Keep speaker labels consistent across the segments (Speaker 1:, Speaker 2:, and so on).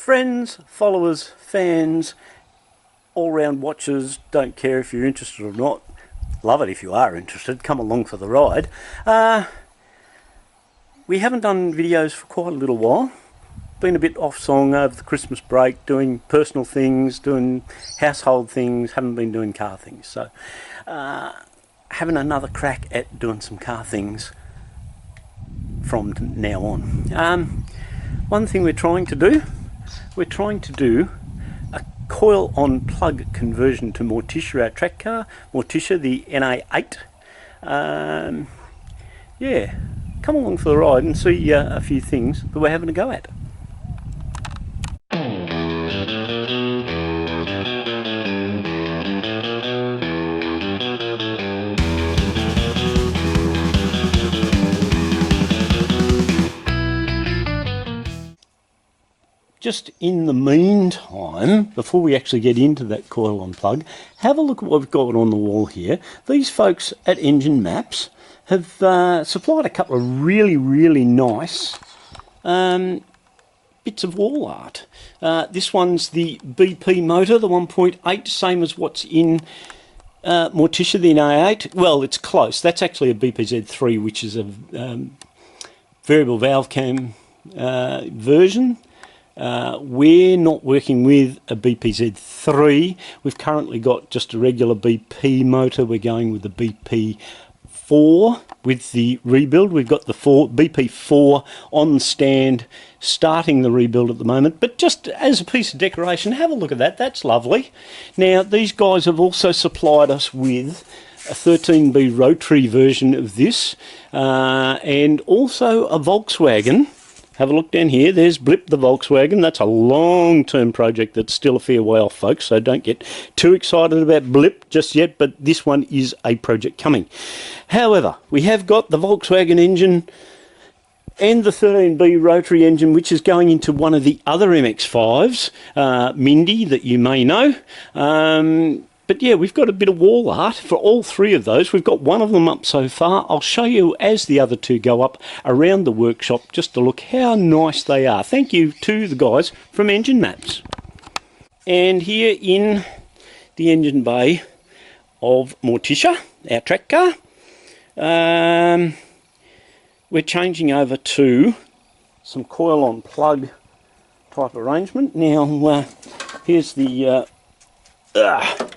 Speaker 1: Friends, followers, fans, all-round watchers, don't care if you're interested or not. Love it if you are interested. Come along for the ride. We haven't done videos for quite a little while. Been a bit off song over the Christmas break, doing personal things, doing household things, haven't been doing car things. So having another crack at doing some car things from now on. One thing we're trying to do a coil on plug conversion to Morticia, our track car, Morticia, the NA8. Yeah, come along for the ride and see a few things that we're having a go at. Just in the meantime, before we actually get into that coil on plug, have a look at what we've got on the wall here. These folks at Engine Maps have supplied a couple of really nice bits of wall art. This one's the BP motor, the 1.8, same as what's in Morticia, the NA8. Well, it's close. That's actually a BPZ3, which is a variable valve cam version. We're not working with a BPZ3. We've currently got just a regular BP motor. We're going with the BP4 with the rebuild. We've got the BP4 on stand, starting the rebuild at the moment. But just as a piece of decoration, have a look at that. That's lovely. Now, these guys have also supplied us with a 13B rotary version of this, and also a Volkswagen. Have a look down here. There's Blip the Volkswagen. That's a long-term project that's still a fair way off, folks, so don't get too excited about Blip just yet, but this one is a project coming. However, we have got the Volkswagen engine and the 13B rotary engine, which is going into one of the other MX-5s, Mindy, that you may know. But yeah, we've got a bit of wall art for all three of those. We've got one of them up so far. I'll show you as the other two go up around the workshop just to look how nice they are. Thank you to the guys from Engine Maps. And here in the engine bay of Morticia, our track car, we're changing over to some coil on plug type arrangement. Now, here's the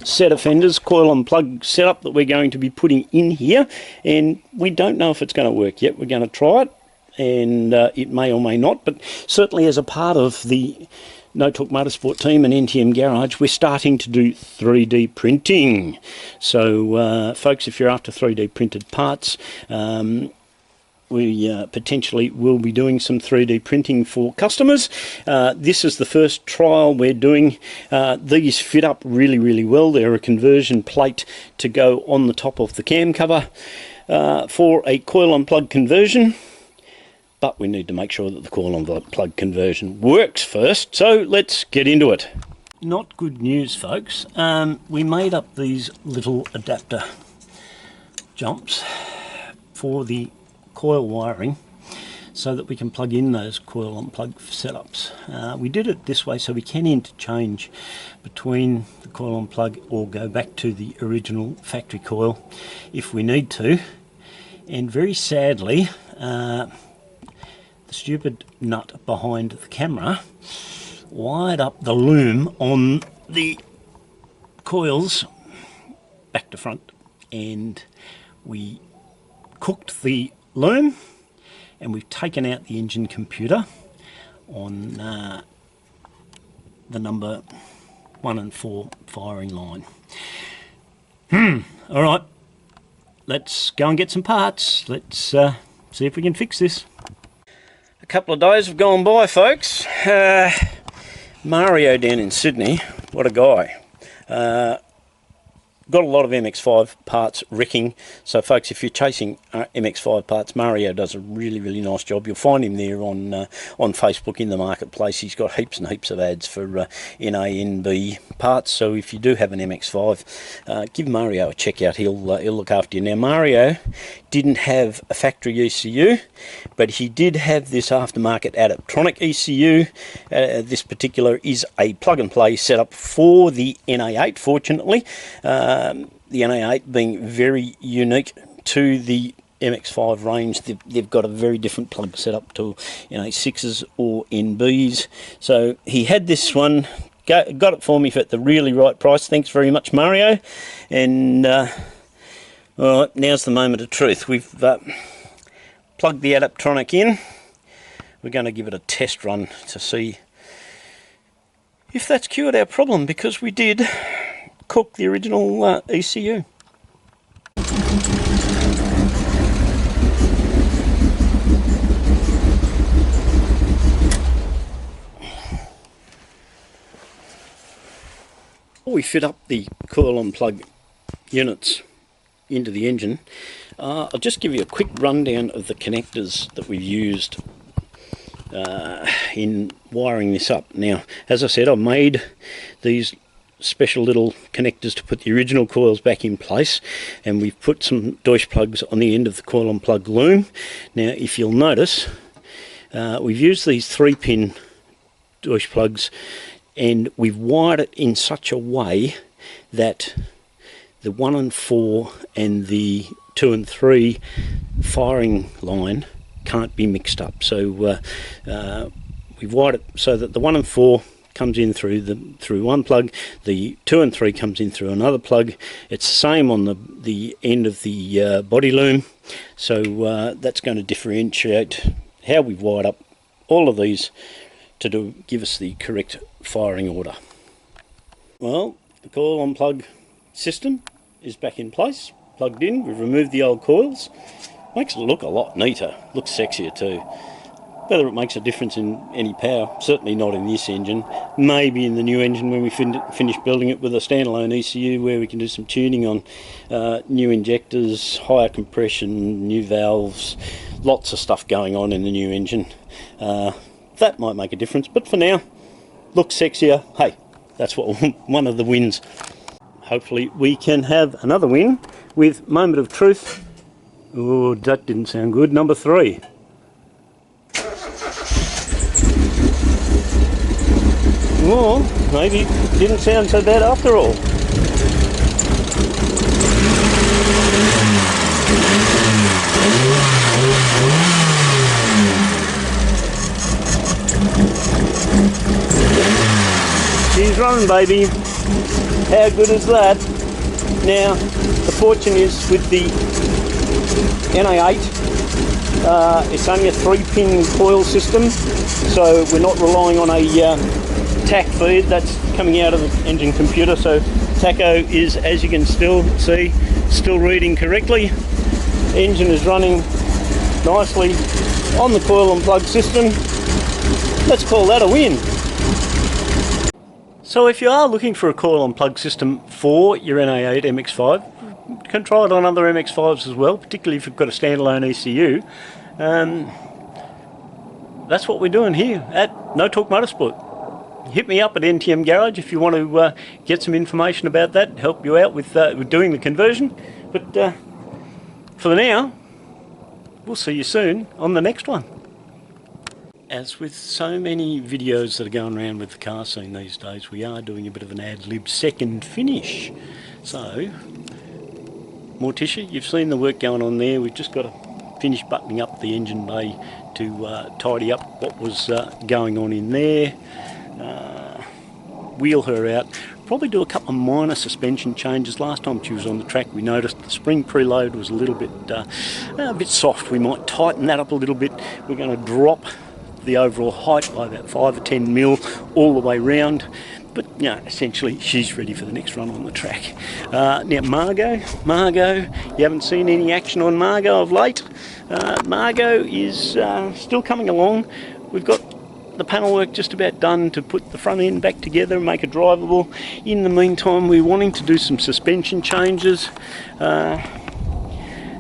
Speaker 1: set of fenders, coil on plug setup that we're going to be putting in here, and we don't know if it's going to work yet. We're going to try it, and it may or may not, but certainly as a part of the No Talk Motorsport team and NTM Garage, we're starting to do 3D printing. So folks, if you're after 3D printed parts, we potentially will be doing some 3D printing for customers. This is the first trial we're doing. These fit up really well. They're a conversion plate to go on the top of the cam cover for a coil on plug conversion. But we need to make sure that the coil on plug conversion works first. So let's get into it. Not good news, folks. We made up these little adapter jumps for the coil wiring so that we can plug in those coil on plug setups. We did it this way so we can interchange between the coil on plug or go back to the original factory coil if we need to. And very sadly, the stupid nut behind the camera wired up the loom on the coils back to front, and we cooked the loom, and we've taken out the engine computer on the number 1 and 4 firing line. Alright, let's go and get some parts. Let's see if we can fix this. A couple of days have gone by, folks. Mario down in Sydney, what a guy. got a lot of MX-5 parts wrecking, so folks, if you're chasing MX-5 parts, Mario does a really nice job. You'll find him there on Facebook in the marketplace. He's got heaps and heaps of ads for NANB parts, so if you do have an MX-5, give Mario a check out. He'll look after you. Now, Mario didn't have a factory ECU, but he did have this aftermarket Adaptronic ECU. This particular is a plug-and-play setup for the NA8, fortunately. The NA8 being very unique to the MX-5 range. They've got a very different plug setup to NA6s or NBs. So he had this one, got it for me at the really right price. Thanks very much, Mario. And all right, now's the moment of truth. We've plugged the Adaptronic in. We're going to give it a test run to see if that's cured our problem, because we did cook the original ECU. Before we fit up the coil and plug units into the engine, I'll just give you a quick rundown of the connectors that we've used in wiring this up. Now, as I said, I made these special little connectors to put the original coils back in place, and we've put some Deutsch plugs on the end of the coil and plug loom. Now, if you'll notice, we've used these 3-pin Deutsch plugs, and we've wired it in such a way that the 1 and 4 and the 2 and 3 firing line can't be mixed up. So we've wired it so that the 1 and 4 comes in through one plug, the 2 and 3 comes in through another plug. It's the same on the end of the body loom, so that's going to differentiate how we've wired up all of these to give us the correct firing order. Well, the coil on plug system is back in place, plugged in. We've removed the old coils. Makes it look a lot neater, looks sexier too. Whether it makes a difference in any power, certainly not in this engine. Maybe in the new engine when we finish building it with a standalone ECU, where we can do some tuning on new injectors, higher compression, new valves, lots of stuff going on in the new engine. That might make a difference, but for now, looks sexier. Hey, that's what one of the wins. Hopefully we can have another win with moment of truth. Oh, that didn't sound good. Number 3. Well, maybe it didn't sound so bad after all. She's running, baby. How good is that? Now, the fortune is with the NA8, it's only a 3-pin coil system, so we're not relying on a tack feed that's coming out of the engine computer. So tacho is, as you can still see, still reading correctly. Engine is running nicely on the coil and plug system. Let's call that a win. So if you are looking for a coil and plug system for your NA8 MX-5, you can try it on other MX-5s as well, particularly if you've got a standalone ECU. That's what we're doing here at No Talk Motorsport. Hit me up at NTM Garage if you want to get some information about that, help you out with doing the conversion. But for now, we'll see you soon on the next one. As with so many videos that are going around with the car scene these days, we are doing a bit of an ad-lib second finish. So, Morticia, you've seen the work going on there. We've just got to finish buttoning up the engine bay to tidy up what was going on in there. Wheel her out, probably do a couple of minor suspension changes. Last time she was on the track, we noticed the spring preload was a little bit soft. We might tighten that up a little bit. We're going to drop the overall height by about 5 or 10 mil all the way round. But you know, essentially she's ready for the next run on the track. Now Margot, you haven't seen any action on Margot of late. Margot is still coming along. We've got got the panel work just about done to put the front end back together and make it drivable. In the meantime, we're wanting to do some suspension changes.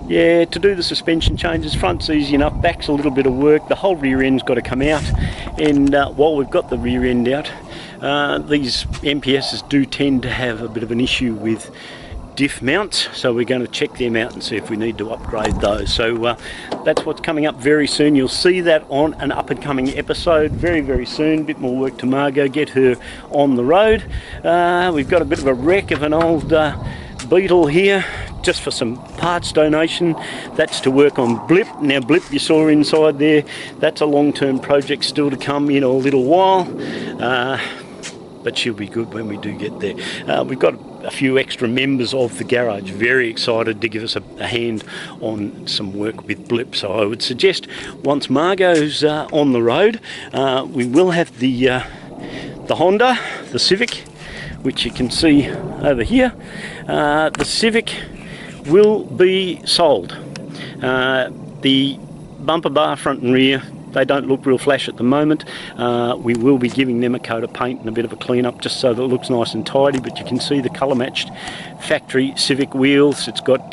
Speaker 1: Yeah, to do the suspension changes, front's easy enough, back's a little bit of work, the whole rear end's got to come out, and while we've got the rear end out, these MPSs do tend to have a bit of an issue with diff mounts, so we're going to check them out and see if we need to upgrade those. So that's what's coming up very soon. You'll see that on an up and coming episode very, very soon. A bit more work to Margot, get her on the road. We've got a bit of a wreck of an old Beetle here, just for some parts donation. That's to work on Blip. Now Blip, you saw inside there, that's a long-term project still to come in a little while, but she'll be good when we do get there. We've got a few extra members of the garage very excited to give us a hand on some work with Blip, so I would suggest once Margot's on the road, we will have the Honda, the Civic, which you can see over here. The Civic will be sold. The bumper bar front and rear, they don't look real flash at the moment. We will be giving them a coat of paint and a bit of a clean up just so that it looks nice and tidy, but you can see the colour matched factory Civic wheels. It's got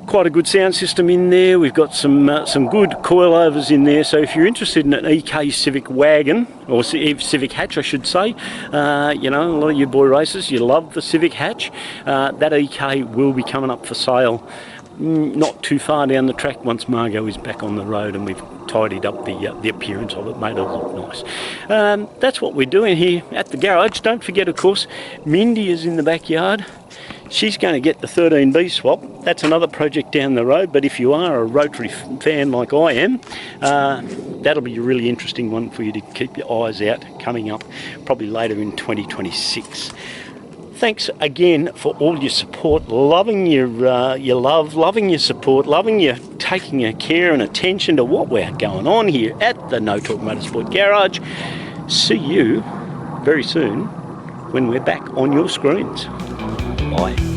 Speaker 1: quite a good sound system in there. We've got some good coilovers in there, so if you're interested in an EK Civic wagon, or Civic hatch I should say, you know, a lot of you boy racers, you love the Civic hatch, that EK will be coming up for sale not too far down the track once Margot is back on the road and we've tidied up the appearance of it, made it look nice. That's what we're doing here at the garage. Don't forget, of course, Mindy is in the backyard. She's going to get the 13B swap. That's another project down the road, but if you are a rotary fan like I am, that'll be a really interesting one for you to keep your eyes out, coming up probably later in 2026. Thanks again for all your support, loving your love, loving your support, loving your taking your care and attention to what we're going on here at the No Talk Motorsport Garage. See you very soon when we're back on your screens. Bye.